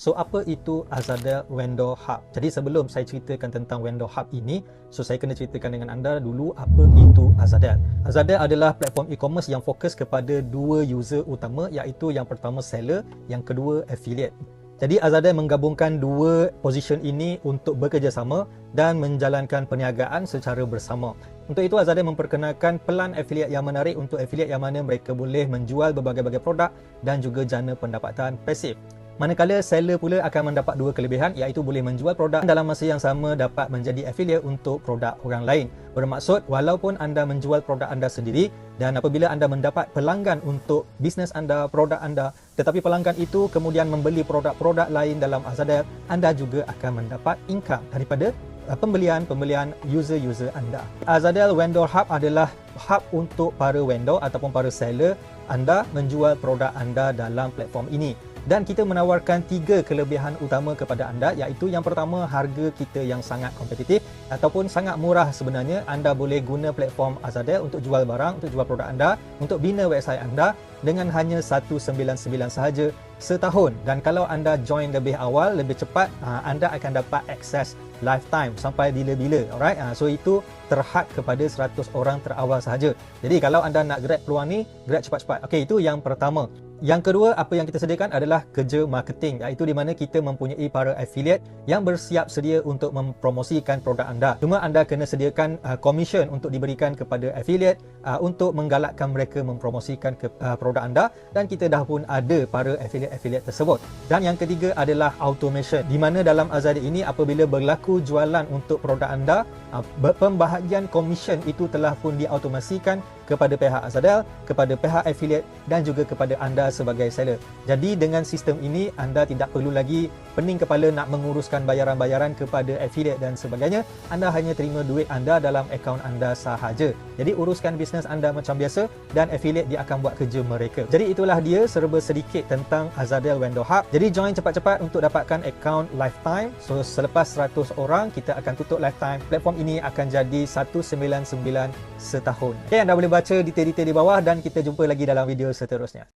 So apa itu Azadel Vendor Hub? Jadi sebelum saya ceritakan tentang Vendor Hub ini, saya kena ceritakan dengan anda dulu apa itu Azadel. Azadel adalah platform e-commerce yang fokus kepada dua user utama, iaitu yang pertama seller, yang kedua affiliate. Jadi Azadel menggabungkan dua position ini untuk bekerjasama dan menjalankan perniagaan secara bersama. Untuk itu Azadel memperkenalkan pelan affiliate yang menarik untuk affiliate yang mana mereka boleh menjual berbagai-bagai produk dan juga jana pendapatan pasif. Manakala seller pula akan mendapat dua kelebihan, iaitu boleh menjual produk dalam masa yang sama dapat menjadi affiliate untuk produk orang lain. Bermaksud walaupun anda menjual produk anda sendiri dan apabila anda mendapat pelanggan untuk bisnes anda, produk anda, tetapi pelanggan itu kemudian membeli produk-produk lain dalam Azadel, anda juga akan mendapat income daripada pembelian user-user anda. Azadel Vendor Hub adalah hub untuk para vendor ataupun para seller anda menjual produk anda dalam platform ini. Dan kita menawarkan tiga kelebihan utama kepada anda, iaitu yang pertama, harga kita yang sangat kompetitif ataupun sangat murah sebenarnya. Anda boleh guna platform Azadel untuk jual barang, untuk jual produk anda, untuk bina website anda dengan hanya 199 sahaja setahun. Dan kalau anda join lebih awal, lebih cepat, anda akan dapat akses lifetime sampai bila-bila. Alright, so itu terhad kepada 100 orang terawal sahaja. Jadi kalau anda nak grab peluang ni, grab cepat-cepat. Okey, itu yang pertama. Yang kedua, apa yang kita sediakan adalah kerja marketing, iaitu di mana kita mempunyai para affiliate yang bersiap sedia untuk mempromosikan produk anda. Cuma anda kena sediakan commission untuk diberikan kepada affiliate untuk menggalakkan mereka mempromosikan produk anda, dan kita dah pun ada para affiliate tersebut. Dan yang ketiga adalah automation, di mana dalam Azadel ini apabila berlaku jualan untuk produk anda, pembahagian commission itu telah pun diautomasikan kepada pihak Azadel, kepada pihak affiliate dan juga kepada anda sebagai seller. Jadi dengan sistem ini anda tidak perlu lagi pening kepala nak menguruskan bayaran-bayaran kepada affiliate dan sebagainya. Anda hanya terima duit anda dalam akaun anda sahaja. Jadi uruskan bisnes anda macam biasa dan affiliate dia akan buat kerja mereka. Jadi itulah dia serba sedikit tentang Azadel Vendor Hub. Jadi join cepat-cepat untuk dapatkan akaun lifetime. So selepas 100 orang kita akan tutup lifetime. Platform ini akan jadi 199 setahun. Okay, anda boleh baca detail-detail di bawah dan kita jumpa lagi dalam video seterusnya.